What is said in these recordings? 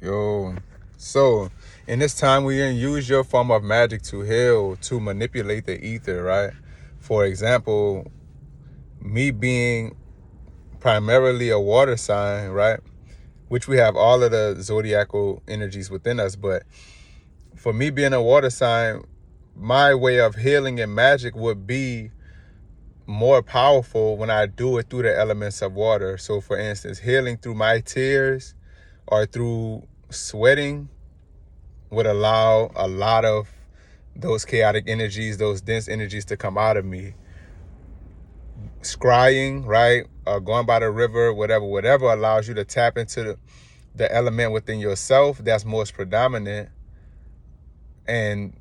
Yo, so in this time we can use your form of magic to heal, to manipulate the ether, right? For example, me being primarily a water sign, right? Which we have all of the zodiacal energies within us, but for me being a water sign, my way of healing and magic would be more powerful when I do it through the elements of water. So for instance, healing through my tears or through sweating would allow a lot of those chaotic energies, those dense energies to come out of me. Scrying, right? Going by the river, whatever allows you to tap into the element within yourself that's most predominant. And,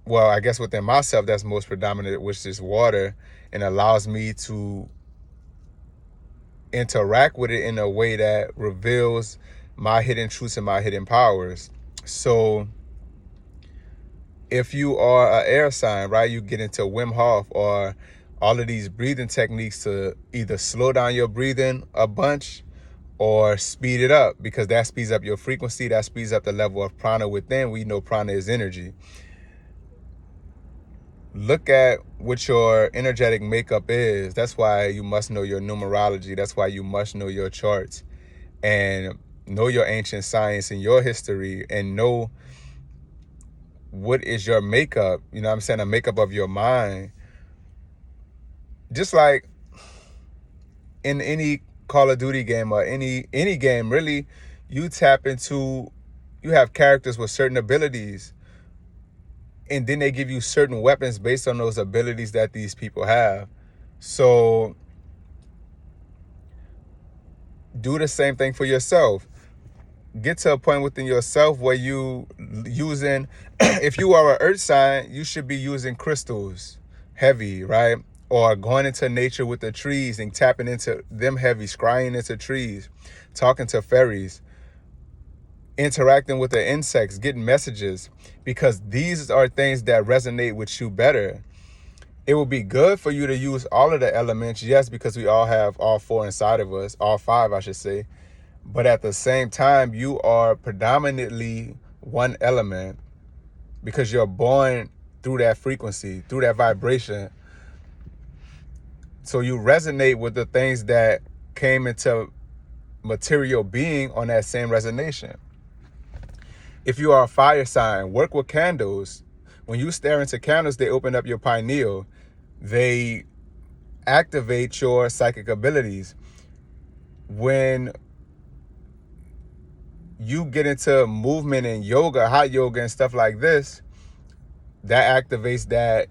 well, I guess within myself that's most predominant, which is water, and allows me to interact with it in a way that reveals my hidden truths and my hidden powers. So if you are an air sign, right, you get into Wim Hof or all of these breathing techniques to either slow down your breathing a bunch or speed it up, because that speeds up your frequency, that speeds up the level of prana within. We know prana is energy. Look at what your energetic makeup is. That's why you must know your numerology. That's why you must know your charts and know your ancient science and your history, and know what is your makeup, you know what I'm saying, a makeup of your mind. Just like in any Call of Duty game or any game, really, you have characters with certain abilities, and then they give you certain weapons based on those abilities that these people have. So do the same thing for yourself. Get to a point within yourself where you using, if you are an earth sign, you should be using crystals heavy, right? Or going into nature with the trees and tapping into them heavy, scrying into trees, talking to fairies, interacting with the insects, getting messages, because these are things that resonate with you better. It will be good for you to use all of the elements, yes, because we all have all four inside of us, all five, I should say. But at the same time, you are predominantly one element because you're born through that frequency, through that vibration. So you resonate with the things that came into material being on that same resonation. If you are a fire sign, work with candles. When you stare into candles, they open up your pineal. They activate your psychic abilities. When you get into movement and yoga, hot yoga and stuff like this, that activates that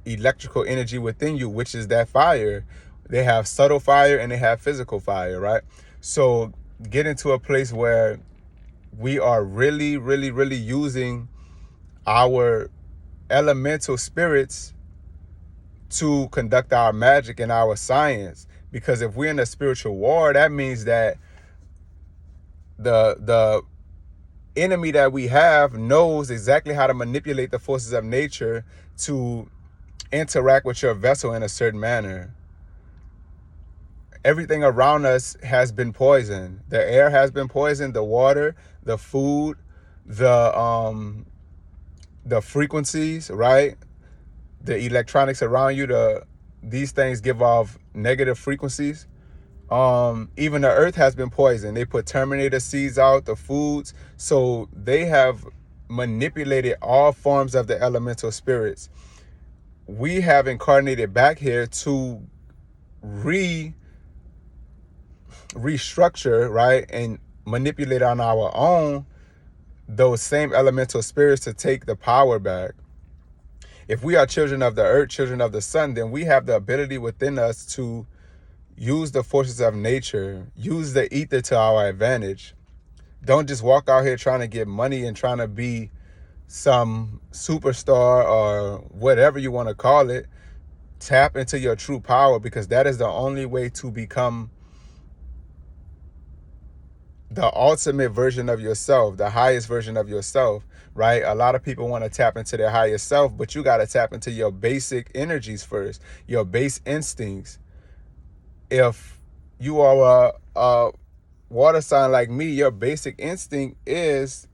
electrical energy within you, which is that fire. They have subtle fire and they have physical fire, right? So get into a place where we are really, really, really using our elemental spirits to conduct our magic and our science. Because if we're in a spiritual war, that means that the enemy that we have knows exactly how to manipulate the forces of nature to interact with your vessel in a certain manner. Everything around us has been poisoned. The air has been poisoned, the water, the food, the frequencies, right? The electronics around you, these things give off negative frequencies. Even the earth has been poisoned. They put Terminator seeds out, the foods. So they have manipulated all forms of the elemental spirits. We have incarnated back here to restructure, right, and manipulate on our own those same elemental spirits to take the power back. If we are children of the earth, children of the sun, then we have the ability within us to use the forces of nature, use the ether to our advantage. Don't just walk out here trying to get money and trying to be some superstar or whatever you want to call it. Tap into your true power, because that is the only way to become the ultimate version of yourself, the highest version of yourself, right? A lot of people want to tap into their higher self, but you got to tap into your basic energies first, your base instincts. If you are water sign like me, your basic instinct is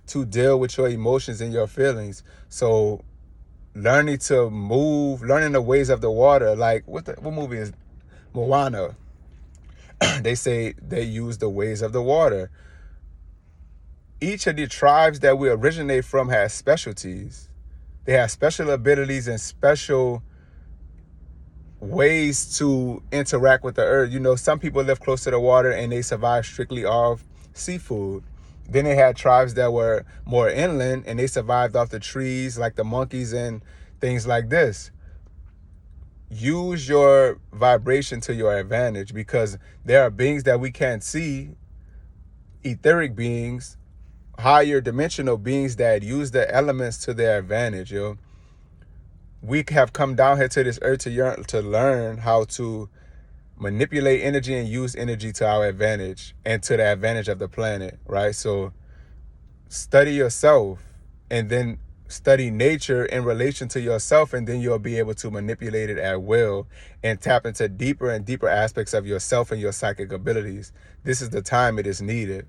to deal with your emotions and your feelings. So learning to move, learning the ways of the water, like what movie is Moana? They say they use the ways of the water. Each of the tribes that we originate from has specialties. They have special abilities and special ways to interact with the earth. You know, some people live close to the water and they survive strictly off seafood. Then they had tribes that were more inland and they survived off the trees, like the monkeys and things like this. Use your vibration to your advantage, because there are beings that we can't see, etheric beings, higher dimensional beings that use the elements to their advantage, yo. We have come down here to this earth to learn how to manipulate energy and use energy to our advantage and to the advantage of the planet, right? So study yourself and then study nature in relation to yourself, and then you'll be able to manipulate it at will and tap into deeper and deeper aspects of yourself and your psychic abilities. This is the time it is needed.